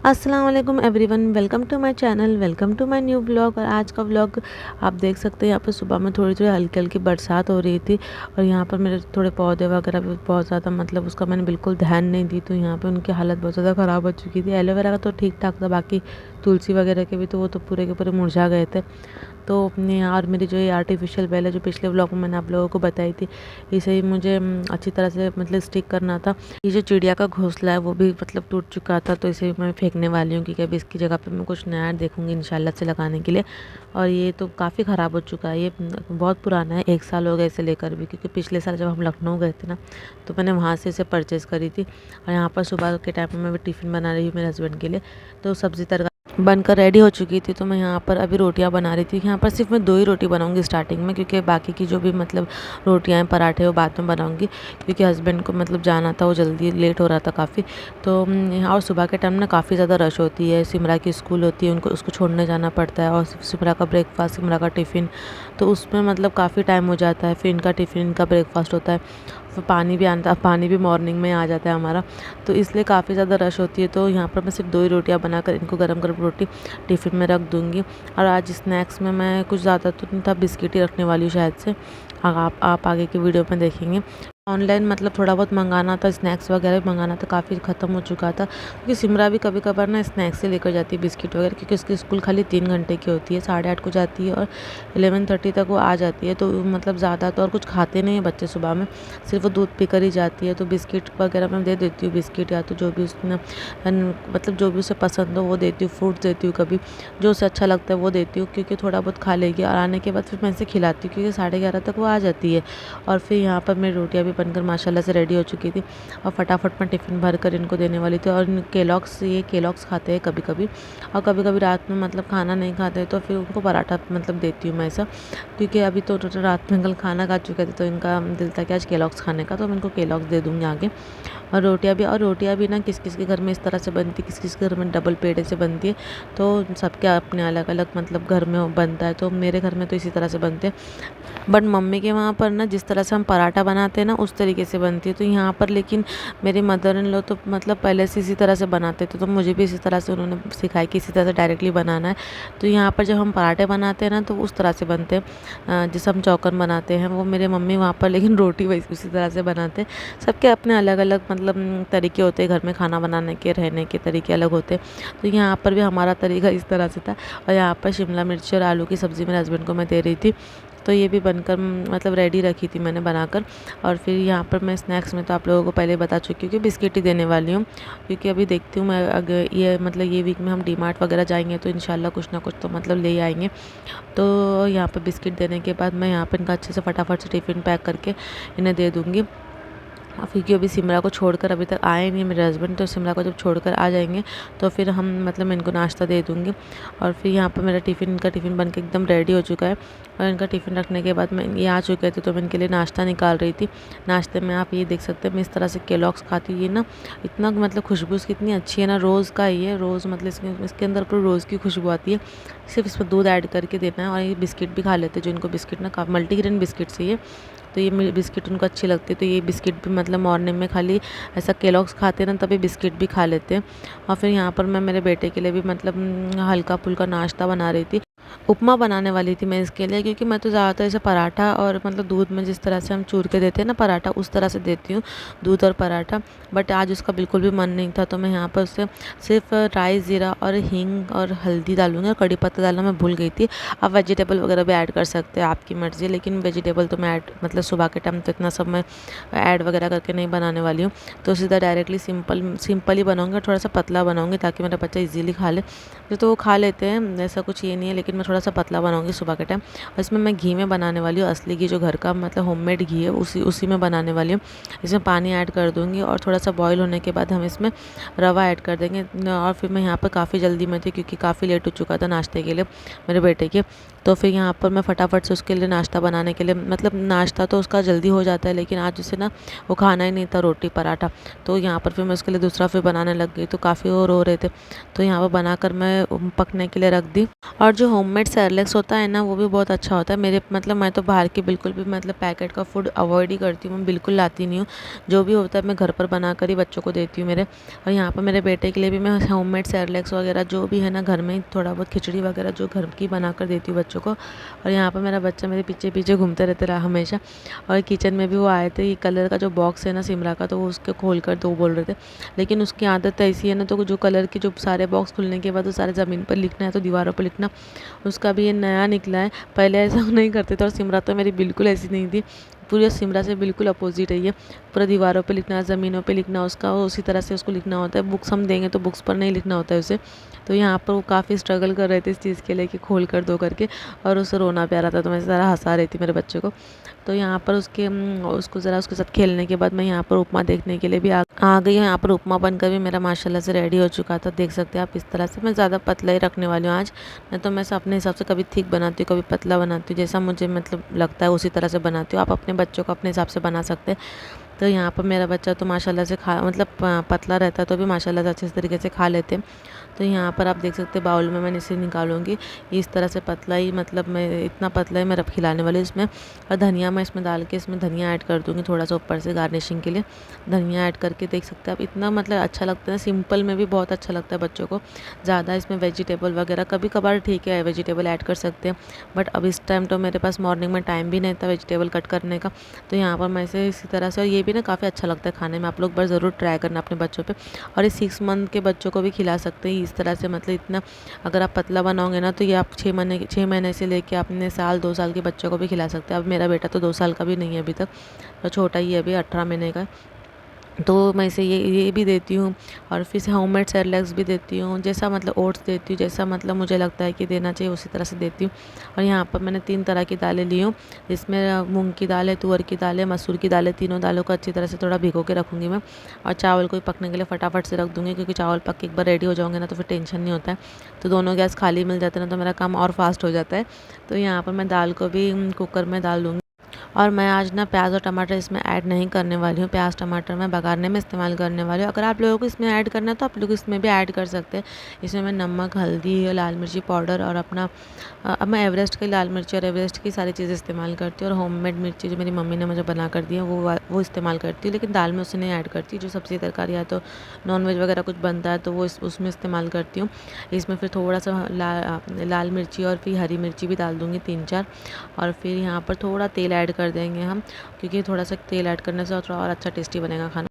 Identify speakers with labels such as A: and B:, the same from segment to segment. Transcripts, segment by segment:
A: अस्सलाम वालेकुम everyone, welcome to my channel, welcome to my new blog. और आज का व्लॉग आप देख सकते हैं। यहाँ पर सुबह में थोड़ी थोड़ी हल्की हल्की बरसात हो रही थी और यहाँ पर मेरे थोड़े पौधे वगैरह भी बहुत ज़्यादा मतलब उसका मैंने बिल्कुल ध्यान नहीं दी, तो यहाँ पे उनकी हालत बहुत ज़्यादा ख़राब हो चुकी थी। एलोवेरा का तो ठीक ठाक था, बाकी तुलसी वगैरह के भी तो वो तो पूरे के पूरे मुरझा गए थे। तो अपने और मेरी जो ये आर्टिफिशियल बेल है जो पिछले व्लॉग में मैंने आप लोगों को बताई थी, इसे ही मुझे अच्छी तरह से मतलब स्टिक करना था। ये जो चिड़िया का घोंसला है वो भी मतलब टूट चुका था, तो इसे मैं फेंकने वाली हूँ क्योंकि अभी इसकी जगह पे मैं कुछ नया देखूँगी इंशाल्लाह से लगाने के लिए। और ये तो काफ़ी ख़राब हो चुका है, ये बहुत पुराना है, 1 साल हो गया इसे लेकर भी, क्योंकि पिछले साल जब हम लखनऊ गए थे ना तो मैंने वहाँ से इसे परचेज़ करी थी। और यहाँ पर सुबह के टाइम में मैं भी टिफ़िन बना रही हूँ मेरे हस्बैंड के लिए। तो सब्ज़ी तरकारी बनकर रेडी हो चुकी थी, तो मैं यहाँ पर अभी रोटियां बना रही थी। यहाँ पर सिर्फ मैं 2 ही रोटी बनाऊंगी स्टार्टिंग में, क्योंकि बाकी की जो भी मतलब रोटियां हैं पराठे वो बाद में बनाऊंगी, क्योंकि हस्बैंड को मतलब जाना था, वो जल्दी लेट हो रहा था काफ़ी। तो और सुबह के टाइम ना काफ़ी ज़्यादा रश होती है, सिमरा की स्कूल होती है, उनको उसको छोड़ने जाना पड़ता है, और सिमरा का ब्रेकफास्ट, सिमरा का टिफ़िन, तो उसमें मतलब काफ़ी टाइम हो जाता है। फिर इनका टिफ़िन, इनका ब्रेकफास्ट होता है, फिर पानी भी आता, पानी भी मॉर्निंग में आ जाता है हमारा, तो इसलिए काफ़ी ज़्यादा रश होती है। तो यहाँ पर मैं सिर्फ 2 ही रोटियाँ बनाकर इनको गरम गरम रोटी टिफ़िन में रख दूँगी। और आज स्नैक्स में मैं कुछ ज़्यादा तो नहीं था, बिस्किट ही रखने वाली हूँ शायद से। आप आगे की वीडियो में देखेंगे। ऑनलाइन मतलब थोड़ा बहुत मंगाना था, स्नैक्स वगैरह भी मंगाना था, काफ़ी ख़त्म हो चुका था, क्योंकि सिमरा भी कभी कभार ना स्नैक्स से लेकर जाती है बिस्किट वगैरह, क्योंकि उसकी स्कूल खाली 3 घंटे की होती है, 8:30 को जाती है और 11:30 तक वो आ जाती है। तो मतलब ज़्यादा तो और कुछ खाते नहीं हैं बच्चे सुबह में, सिर्फ वो दूध पीकर ही जाती है। तो बिस्किट वगैरह मैं दे देती हूँ, बिस्किट या तो जो भी उसने मतलब जो भी उसे पसंद हो वो देती हूँ, फ्रूट देती हूँ, कभी जो उसे अच्छा लगता है वो देती हूँ, क्योंकि थोड़ा बहुत खा लेगी। और आने के बाद फिर मैं इसे खिलाती हूँ, क्योंकि 11:30 तक वो आ जाती है। और फिर यहाँ पर मेरी रोटियाँ भी बनकर माशाल्लाह से रेडी हो चुकी थी, और फटाफट मैं टिफ़िन भर कर इनको देने वाली थी। और केलॉग्स, ये केलॉग्स खाते हैं कभी कभी, और कभी कभी रात में मतलब खाना नहीं खाते तो फिर उनको पराठा मतलब देती हूँ मैं ऐसा, क्योंकि अभी तो रात में कल खाना खा चुके थे तो इनका दिल था कि आज केलॉग्स खाने का, तो मैं इनको केलॉग्स दे दूँगी आगे। और रोटियाँ भी ना किस किस के घर में इस तरह से बनती है, किस किस के घर में डबल पेड़े से बनती है, तो सबके अपने अलग अलग मतलब घर में बनता है। तो मेरे घर में तो इसी तरह से बनते हैं, बट मम्मी के वहाँ पर ना जिस तरह से हम पराठा बनाते हैं ना उस तरीके से बनती है। तो यहाँ पर लेकिन मेरी मदर इन लॉ तो मतलब पहले से इसी तरह से बनाते थे, तो मुझे भी इसी तरह से उन्होंने सिखाई कि इसी तरह से डायरेक्टली बनाना है। तो यहाँ पर जब हम पराठे बनाते हैं ना तो उस तरह से बनते हैं, जैसे हम चौकन बनाते हैं, वो मेरे मम्मी वहाँ पर लेकिन रोटी वैसे उसी तरह से बनाते हैं। सबके अपने अलग अलग मतलब तरीके होते हैं, घर में खाना बनाने के, रहने के तरीके अलग होते हैं। तो यहाँ पर भी हमारा तरीका इस तरह से था। और यहाँ पर शिमला मिर्च और आलू की सब्ज़ी मेरे हस्बैंड को मैं दे रही थी, तो ये भी बनकर मतलब रेडी रखी थी मैंने बनाकर। और फिर यहाँ पर मैं स्नैक्स में तो आप लोगों को पहले बता चुकी हूँ कि बिस्किट ही देने वाली हूँ, क्योंकि अभी देखती हूँ मैं अगर ये मतलब ये वीक में हम डीमार्ट वगैरह जाएंगे तो इंशाल्लाह कुछ ना कुछ तो मतलब ले आएंगे। तो यहाँ पर बिस्किट देने के बाद मैं यहाँ पर इनका अच्छे से फटाफट से टिफ़िन पैक करके इन्हें दे दूँगी। क्योंकि अभी सिमरा को छोड़कर अभी तक आए नहीं मेरे हस्बैंड, तो सिमरा को जब छोड़कर आ जाएंगे तो फिर हम मतलब मैं इनको नाश्ता दे दूँगी। और फिर यहाँ पर मेरा टिफ़िन, इनका टिफ़िन बन के एकदम रेडी हो चुका है। और इनका टिफ़िन रखने के बाद मैं ये आ चुके थे तो मैं इनके लिए नाश्ता निकाल रही थी। नाश्ते में आप ये देख सकते हैं मैं इस तरह से केलॉग्स खाती हूँ। ये ना इतना मतलब खुशबू इसकी इतनी अच्छी है ना, रोज़ का ही है, रोज़ मतलब इसके अंदर पूरी रोज़ की खुशबू आती है। सिर्फ इसमें दूध ऐड करके देना है। और ये बिस्किट भी खा लेते हैं, जो इनको बिस्किट ना काफ़ी मल्टीग्रेन बिस्किट चाहिए, तो ये बिस्किट उनको अच्छी लगती है। तो ये बिस्किट भी मतलब मॉर्निंग में खाली ऐसा केलॉग्स खाते हैं ना तभी बिस्किट भी खा लेते हैं। और फिर यहाँ पर मैं मेरे बेटे के लिए भी मतलब हल्का फुल्का नाश्ता बना रही थी। उपमा बनाने वाली थी मैं इसके लिए, क्योंकि मैं तो ज़्यादातर ऐसे पराठा और मतलब दूध में जिस तरह से हम चूर के देते हैं ना पराठा, उस तरह से देती हूँ दूध और पराठा। बट आज उसका बिल्कुल भी मन नहीं था, तो मैं यहाँ पर उससे सिर्फ राई, ज़ीरा और हींग और हल्दी डालूंगी, और कड़ी पत्ता डालना मैं भूल गई थी। आप वेजिटेबल वगैरह भी ऐड कर सकते हैं, आपकी मर्ज़ी है, लेकिन वेजिटेबल तो मैं ऐड मतलब सुबह के टाइम तो इतना सब मैं ऐड वगैरह करके नहीं बनाने वाली हूँ। तो सीधा डायरेक्टली सिंपल ही बनाऊँगी, थोड़ा सा पतला बनाऊँगी ताकि मेरा बच्चा ईजीली खा ले। तो वो खा लेते हैं, ऐसा कुछ ये नहीं है, लेकिन मैं थोड़ा सा पतला बनाऊंगी सुबह के टाइम। और इसमें मैं घी में बनाने वाली हूँ, असली घी जो घर का मतलब होममेड घी है उसी में बनाने वाली हूँ। इसमें पानी ऐड कर दूँगी और थोड़ा सा बॉईल होने के बाद हम इसमें रवा ऐड कर देंगे। और फिर मैं यहाँ पर काफ़ी जल्दी में थी, क्योंकि काफ़ी लेट हो चुका था नाश्ते के लिए मेरे बेटे के, तो फिर यहाँ पर मैं फटाफट से उसके लिए नाश्ता बनाने के लिए, मतलब नाश्ता तो उसका जल्दी हो जाता है, लेकिन आज उसे ना वो खाना ही नहीं था रोटी पराठा। तो यहाँ पर फिर मैं उसके लिए दूसरा फिर बनाने लग गई, तो काफ़ी और रो रहे थे, तो यहाँ पर बनाकर मैं पकने के लिए रख दी। और जो होममेड सेरेलैक्स होता है ना, वो भी बहुत अच्छा होता है। मेरे मतलब मैं तो बाहर की बिल्कुल भी मतलब पैकेट का फूड अवॉइड ही करती हूँ, मैं बिल्कुल लाती नहीं हूँ। जो भी होता है मैं घर पर बनाकर ही बच्चों को देती हूँ मेरे। और यहाँ पर मेरे बेटे के लिए भी मैं होममेड सेरेलैक्स वगैरह जो भी है ना, घर में ही थोड़ा बहुत खिचड़ी वगैरह जो घर की बना कर देती हूँ बच्चों को। और यहाँ पर मेरा बच्चा मेरे पीछे पीछे घूमते रहते रहा हमेशा। और किचन में भी वो आए थे, ये कलर का जो बॉक्स है ना सिमरा का, तो वो उसके खोल कर दो बोल रहे थे, लेकिन उसकी आदत ऐसी है ना, तो जो कलर की जो सारे बॉक्स खुलने के बाद वो सारे ज़मीन पर लिखना है तो दीवारों पर लिखना, उसका भी ये नया निकला है। पहले ऐसा नहीं करते थे, और सिमरा तो मेरी बिल्कुल ऐसी नहीं थी, पूरी सिमरा से बिल्कुल अपोजिट है ये। पूरा दीवारों पे लिखना, ज़मीनों पे लिखना, उसका उसी तरह से उसको लिखना होता है। बुक्स हम देंगे तो बुक्स पर नहीं लिखना होता है उसे। तो यहाँ पर वो काफ़ी स्ट्रगल कर रहे थे इस चीज़ के लिए कि खोल कर दो करके, और उसे रोना प्या रहा था, तो मैं ज़रा हंसा रही थी मेरे बच्चे को। तो यहाँ पर उसको ज़रा उसके साथ खेलने के बाद मैं यहाँ पर उपमा देखने के लिए भी आ गई हूँ। यहाँ पर उपमा बनकर भी मेरा माशाल्लाह से रेडी हो चुका था, देख सकते हैं आप इस तरह से। मैं ज़्यादा पतला ही रखने वाली हूँ आज, नहीं तो मैं अपने हिसाब से कभी थिक बनाती हूँ, कभी पतला बनाती हूँ, जैसा मुझे मतलब लगता है उसी तरह से बनाती हूँ। आप अपने बच्चों को अपने हिसाब से बना सकते हैं। तो यहाँ पर मेरा बच्चा तो माशाल्लाह से मतलब पतला रहता है तो भी माशाल्लाह से अच्छे तरीके से खा लेते हैं। तो यहाँ पर आप देख सकते हैं बाउल में मैंने इसे निकालूंगी इस तरह से पतला ही, मतलब मैं इतना पतला ही मैं रब खिलाने वाली हूँ इसमें। और धनिया मैं इसमें डाल के इसमें धनिया ऐड कर दूँगी थोड़ा सा ऊपर से गार्निशिंग के लिए। धनिया ऐड करके देख सकते हैं आप, इतना मतलब अच्छा लगता है, सिंपल में भी बहुत अच्छा लगता है बच्चों को। ज़्यादा इसमें वेजिटेबल वगैरह कभी कभार ठीक है वेजिटेबल ऐड कर सकते हैं, बट अब इस टाइम तो मेरे पास मॉर्निंग में टाइम भी नहीं था वेजिटेबल कट करने का। तो यहाँ पर मैं इसे इसी तरह से, और ये भी ना काफ़ी अच्छा लगता है खाने में, आप लोग बार ज़रूर ट्राई करना अपने बच्चों पे। और ये 6 मंथ के बच्चों को भी खिला सकते हैं इस तरह से, मतलब इतना अगर आप पतला बनाओगे ना तो ये आप 6 महीने से लेके अपने साल 2 साल के बच्चों को भी खिला सकते हैं। अब मेरा बेटा तो 2 साल का भी नहीं है अभी तक, तो छोटा ही है, अभी 18 महीने का है। तो मैं इसे ये भी देती हूँ, और फिर से होममेड सेरेलैक्स भी देती हूँ, जैसा मतलब ओट्स देती हूँ, जैसा मतलब मुझे लगता है कि देना चाहिए उसी तरह से देती हूँ। और यहाँ पर मैंने 3 तरह की दालें ली हूँ, जिसमें मूंग की दाल है, तुअर की दाल है, मसूर की दाल है। तीनों दालों को अच्छी तरह से थोड़ा भिगो के रखूँगी मैं, और चावल को भी पकने के लिए फटाफट से रख दूँगी, क्योंकि चावल पक के एक बार रेडी हो जाओगे ना तो फिर टेंशन नहीं होता है। तो दोनों गैस खाली मिल जाते हैं ना, तो मेरा काम और फास्ट हो जाता है। तो यहाँ पर मैं दाल को भी कुकर में डाल दूँगी। और मैं आज ना प्याज और टमाटर इसमें ऐड नहीं करने वाली हूँ, प्याज टमाटर मैं बघारने में इस्तेमाल करने वाली हूँ। अगर आप लोगों को इसमें ऐड करना है तो आप लोग इसमें भी ऐड कर सकते हैं। इसमें मैं नमक, हल्दी, लाल मिर्ची पाउडर और अपना अब मैं एवरेस्ट की लाल मिर्ची और एवरेस्ट की सारी चीज़ें इस्तेमाल करती हूँ, और होममेड मिर्ची जो मेरी मम्मी ने मुझे बना कर दी है वो इस्तेमाल करती हूँ, लेकिन दाल में उसे नहीं ऐड करती। जो सब्ज़ी तरकारी या तो नॉनवेज वगैरह कुछ बनता है तो वो उसमें इस्तेमाल करती हूँ। इसमें फिर थोड़ा सा लाल मिर्ची और फिर हरी मिर्ची भी डाल दूँगी 3-4, और फिर यहाँ पर थोड़ा तेल ऐड कर देंगे हम, क्योंकि थोड़ा सा तेल ऐड करने से थोड़ा और अच्छा टेस्टी बनेगा खाना।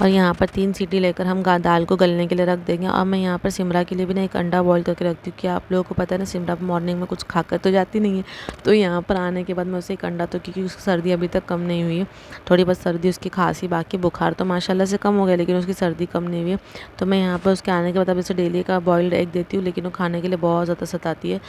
A: और यहाँ पर 3 सीटी लेकर हम दाल को गलने के लिए रख देंगे। और मैं यहाँ पर सिमरा के लिए भी ना एक अंडा बॉईल करके रखती हूँ, कि आप लोगों को पता है ना सिमरा मॉर्निंग में कुछ खाकर तो जाती नहीं है, तो यहाँ पर आने के बाद मैं उसे एक अंडा, तो क्योंकि उसकी सर्दी अभी तक कम नहीं हुई है, थोड़ी बहुत सर्दी उसकी खांसी, बाकी बुखार तो माशाल्लाह से कम हो गया, लेकिन उसकी सर्दी कम नहीं हुई है। तो मैं यहाँ पर उसके आने के बाद अब इसे डेली का बॉइल्ड एग देती हूँ, लेकिन वो खाने के लिए बहुत ज़्यादा सताती है।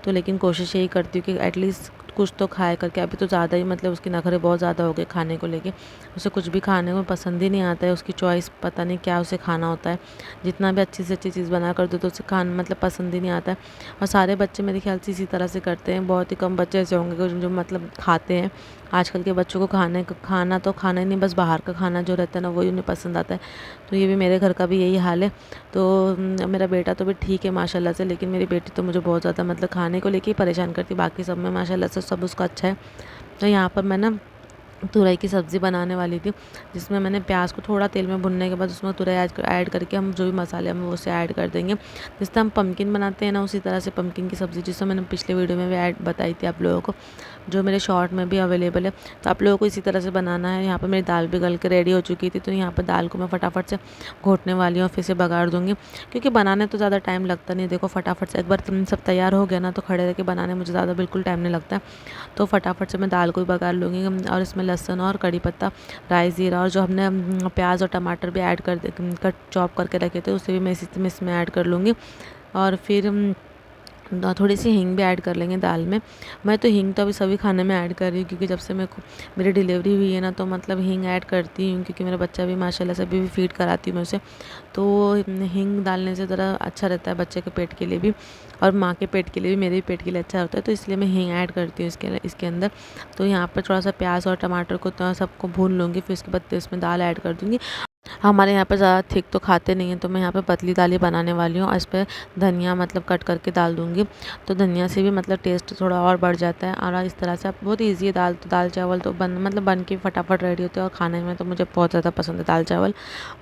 A: तो लेकिन कोशिश यही करती हूँ कि एटलीस्ट कुछ तो खाए करके। अभी तो ज़्यादा ही मतलब उसके नखरे बहुत ज़्यादा हो गए खाने को लेके, उसे कुछ भी खाने को पसंद ही नहीं आता है, उसकी चॉइस पता नहीं क्या उसे खाना होता है। जितना भी अच्छी से अच्छी चीज़ बना कर दो तो उसे खाना मतलब पसंद ही नहीं आता है। और सारे बच्चे मेरे ख्याल से इसी तरह से करते हैं, बहुत ही कम बच्चे ऐसे होंगे जो मतलब खाते हैं। आजकल के बच्चों को खाना तो खाना ही नहीं, बस बाहर का खाना जो रहता है ना वही उन्हें पसंद आता है। तो ये भी मेरे घर का भी यही हाल है। तो मेरा बेटा तो भी ठीक है माशाल्लाह से, लेकिन मेरी बेटी तो मुझे बहुत ज़्यादा मतलब खाने को लेके ही परेशान करती, बाकी सब में माशाल्लाह से सब उसका अच्छा है। तो यहाँ पर मैं ना तुरई की सब्ज़ी बनाने वाली थी, जिसमें मैंने प्याज को थोड़ा तेल में भुनने के बाद उसमें तुरई ऐड करके हम जो भी मसाले हम वो उसे ऐड कर देंगे। जिस तरह हम पम्पकिन बनाते हैं ना, उसी तरह से पम्पकिन की सब्ज़ी, जिससे मैंने पिछले वीडियो में भी ऐड बताई थी आप लोगों को, जो मेरे शॉर्ट में भी अवेलेबल है। तो आप लोगों को इसी तरह से बनाना है। यहाँ पर मेरी दाल भी गल के रेडी हो चुकी थी, तो यहाँ पर दाल को मैं फटाफट से घोटने वाली हूँ, फिर से बघार दूँगी, क्योंकि बनाने तो ज़्यादा टाइम लगता नहीं। देखो फटाफट से एक बार सब तैयार हो गया ना, तो खड़े रह के बनाने मुझे ज़्यादा बिल्कुल टाइम नहीं लगता। तो फटाफट से मैं दाल को भी बघार लूँगी, और इसमें लहसुन और कड़ी पत्ता, राई, ज़ीरा, और जो हमने प्याज और टमाटर भी ऐड कर चॉप करके रखे थे उसे भी मैं इसमें ऐड कर लूँगी। और फिर थोड़ी सी हींग भी ऐड कर लेंगे दाल में। मैं तो हींग तो अभी सभी खाने में ऐड कर रही हूँ, क्योंकि जब से मेरे को मेरी डिलीवरी हुई है ना, तो मतलब हींग ऐड करती हूँ, क्योंकि मेरा बच्चा भी माशाल्लाह से अभी भी फीड कराती हूँ मैं उसे। तो हींग डालने से ज़रा अच्छा रहता है बच्चे के पेट के लिए भी, और माँ के पेट के लिए भी, मेरे भी पेट के लिए अच्छा होता है, तो इसलिए मैं हींग ऐड करती हूँ इसके अंदर। तो यहाँ पर थोड़ा सा प्याज और टमाटर को तो सबको भून लूँगी, फिर उसके बाद इसमें दाल ऐड कर दूँगी। हमारे यहाँ पे ज़्यादा थिक तो खाते नहीं हैं, तो मैं यहाँ पे पतली दाल ही बनाने वाली हूँ, और इस पे धनिया मतलब कट करके डाल दूँगी। तो धनिया से भी मतलब टेस्ट थोड़ा और बढ़ जाता है। और इस तरह से आप बहुत ईज़ी है दाल चावल तो बन के फटाफट रेडी होते हैं, और खाने में तो मुझे बहुत ज़्यादा पसंद है दाल चावल।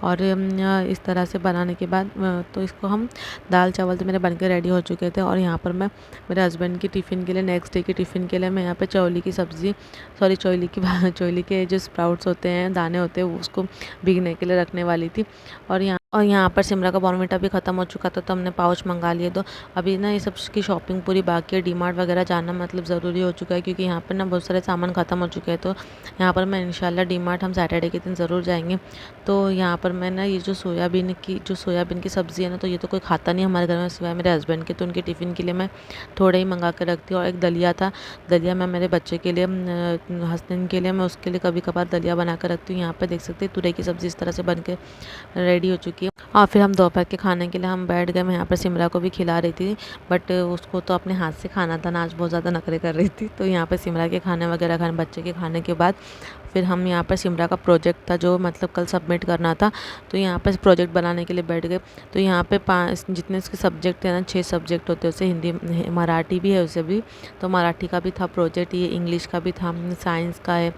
A: और इस तरह से बनाने के बाद तो इसको हम दाल चावल तो मेरे बन के रेडी हो चुके थे। और यहाँ पर मैं मेरे हस्बैंड की टिफ़िन के लिए, नेक्स्ट डे की टिफ़िन के लिए मैं यहाँ पर चौली की सब्ज़ी, सॉरी चौली के जो स्प्राउट्स होते हैं, दाने होते हैं, उसको भीगने के लिए रखने वाली थी। और यहाँ पर सिमरा का बॉर्नविटा भी ख़त्म हो चुका था, तो हमने पाउच मंगा लिए। तो अभी ना ये सब की शॉपिंग पूरी बाकी है। डीमार्ट वगैरह जाना मतलब ज़रूरी हो चुका है, क्योंकि यहाँ पर ना बहुत सारे सामान ख़त्म हो चुके हैं। तो यहाँ पर मैं इंशाल्लाह डीमार्ट हम सैटरडे के दिन ज़रूर जाएंगे। तो यहाँ पर मैं ना ये जो सोयाबीन की सब्ज़ी है ना, तो ये तो कोई खाता नहीं हमारे घर में सिवाय मेरे हस्बैंड के, तो उनके टिफ़िन के लिए मैं थोड़े ही मंगा कर रखती हूँ। और एक दलिया था, दलिया मैं मेरे बच्चे के लिए, हस्बैंड के लिए मैं उसके लिए कभी कभार दलिया बना कर रखती हूँ। यहाँ पर देख सकते हैं तुरई की सब्ज़ी इस तरह से बन के रेडी हो चुकी है। और फिर हम दोपहर के खाने के लिए हम बैठ गए। मैं यहाँ पर सिमरा को भी खिला रही थी, बट उसको तो अपने हाथ से खाना था ना, आज बहुत ज़्यादा नखरे कर रही थी। तो यहाँ पर सिमरा के खाने वगैरह खाने, बच्चे के खाने के बाद फिर हम यहाँ पर सिमरा का प्रोजेक्ट था जो मतलब कल सबमिट करना था, तो यहाँ पर प्रोजेक्ट बनाने के लिए बैठ गए। तो यहाँ पे 5 जितने उसके सब्जेक्ट थे ना, 6 सब्जेक्ट होते हैं, उसे हिंदी मराठी भी है उसे भी, तो मराठी का भी था प्रोजेक्ट, ये इंग्लिश का भी था, साइंस का है,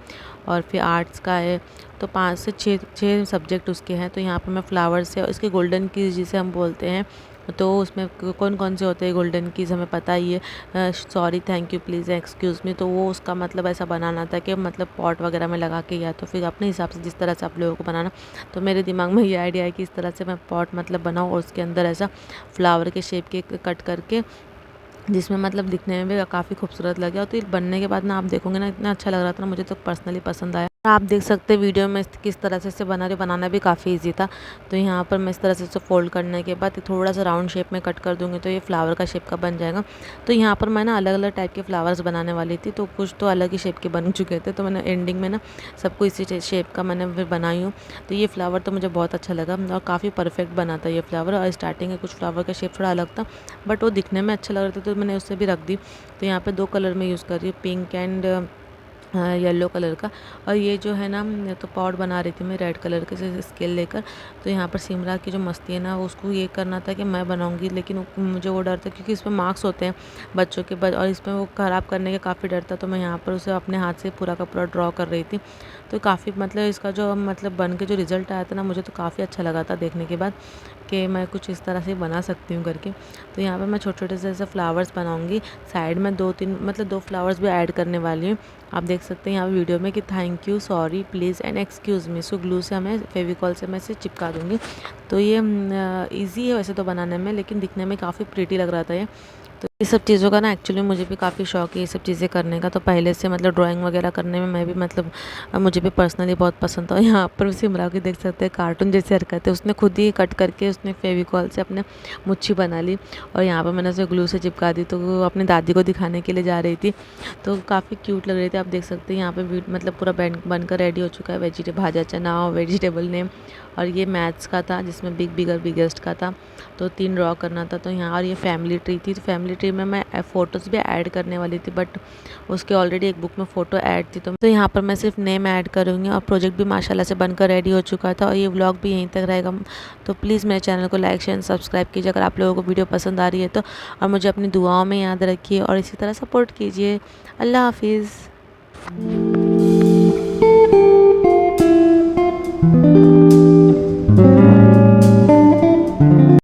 A: और फिर आर्ट्स का है। तो 5 से 6 सब्जेक्ट उसके हैं। तो यहाँ पे मैं फ्लावर्स है, इसके गोल्डन कीज जिसे हम बोलते हैं, तो उसमें कौन कौन से होते हैं गोल्डन कीज हमें पता ही है, sorry, thank you, please, excuse me. तो वो उसका मतलब ऐसा बनाना था कि मतलब पॉट वगैरह में लगा के, या तो फिर अपने हिसाब से जिस तरह से आप लोगों को बनाना। तो मेरे दिमाग में ये आइडिया है कि इस तरह से मैं पॉट मतलब बनाऊँ, और उसके अंदर ऐसा फ्लावर के शेप के कट करके, जिसमें मतलब दिखने में भी काफ़ी खूबसूरत लगे। और तो ये बनने के बाद ना आप देखोगे ना, इतना अच्छा लग रहा था ना, मुझे तो पर्सनली पसंद आया। आप देख सकते हैं वीडियो में किस तरह से इसे बना रही, बनाना भी काफ़ी इजी था। तो यहाँ पर मैं इस तरह से इसे फोल्ड करने के बाद थोड़ा सा राउंड शेप में कट कर दूँगी, तो ये फ्लावर का शेप का बन जाएगा। तो यहाँ पर मैं ना अलग अलग टाइप के फ्लावर्स बनाने वाली थी, तो कुछ तो अलग ही शेप के बन चुके थे, तो मैंने एंडिंग में ना सबको इसी शेप का मैंने फिर बनाई हूँ। तो ये फ्लावर तो मुझे बहुत अच्छा लगा, और काफ़ी परफेक्ट बना था ये फ्लावर। और स्टार्टिंग में कुछ फ्लावर का शेप थोड़ा अलग था, बट वो दिखने में अच्छा लग रहा था, तो मैंने उससे भी रख दी। तो यहाँ पे 2 कलर में यूज़ कर रही हूँ, पिंक एंड येलो कलर का। और ये जो है ना, तो पॉट बना रही थी मैं रेड कलर के से स्केल लेकर। तो यहाँ पर सिमरा की जो मस्ती है ना, वो उसको ये करना था कि मैं बनाऊंगी, लेकिन मुझे वो डर था, क्योंकि इसमें मार्क्स होते हैं बच्चों के, और इसमें वो ख़राब करने का काफ़ी डर था। तो मैं यहाँ पर उसे अपने हाथ से पूरा का पूरा ड्रॉ कर रही थी। तो काफ़ी मतलब इसका जो मतलब बन के जो रिज़ल्ट आया था ना, मुझे तो काफ़ी अच्छा लगा था देखने के बाद, कि मैं कुछ इस तरह से बना सकती हूँ करके। तो यहाँ पे मैं छोटे छोटे से ऐसे फ्लावर्स बनाऊँगी। साइड में 2-3 मतलब 2 फ्लावर्स भी ऐड करने वाली हूँ। आप देख सकते हैं यहाँ पे वीडियो में कि thank you, sorry, please and excuse me. So glue से हमें फेविकॉल से मैं इसे चिपका दूँगी। तो ये ईज़ी है वैसे तो बनाने में, लेकिन दिखने में काफ़ी प्रीटी लग रहा था ये। तो ये सब चीज़ों का ना एक्चुअली मुझे भी काफ़ी शौक है ये सब चीज़ें करने का। तो पहले से मतलब ड्राइंग वगैरह करने में मैं भी मतलब मुझे भी पर्सनली बहुत पसंद था। यहाँ पर सिमरा की देख सकते हैं कार्टून जैसी हरकत है, उसने खुद ही कट करके उसने फेविकॉल से अपने मुच्छी बना ली, और यहाँ पर मैंने उसे ग्लू से चिपका दी। तो वो अपनी दादी को दिखाने के लिए जा रही थी, तो काफ़ी क्यूट लग रही थी। आप देख सकते हैं यहाँ पे मतलब पूरा बनकर रेडी हो चुका है। भाजा चना और वेजिटेबल नेम, और ये मैथ्स का था जिसमें बिग बिगर बिगेस्ट का था, तो 3 ड्रॉ करना था। तो यहाँ और ये फैमिली ट्री थी, तो फैमिली ट्री में मैं फ़ोटोज़ भी ऐड करने वाली थी, बट उसके ऑलरेडी एक बुक में फ़ोटो ऐड थी। तो यहाँ पर मैं सिर्फ नेम ऐड करूँगी, और प्रोजेक्ट भी माशाल्लाह से बनकर रेडी हो चुका था। और ये व्लॉग भी यहीं तक रहेगा। तो प्लीज़ मेरे चैनल को लाइक शेयर सब्सक्राइब कीजिए अगर आप लोगों को वीडियो पसंद आ रही है तो, और मुझे अपनी दुआओं में याद रखिए, और इसी तरह सपोर्ट कीजिए। अल्लाह हाफिज़।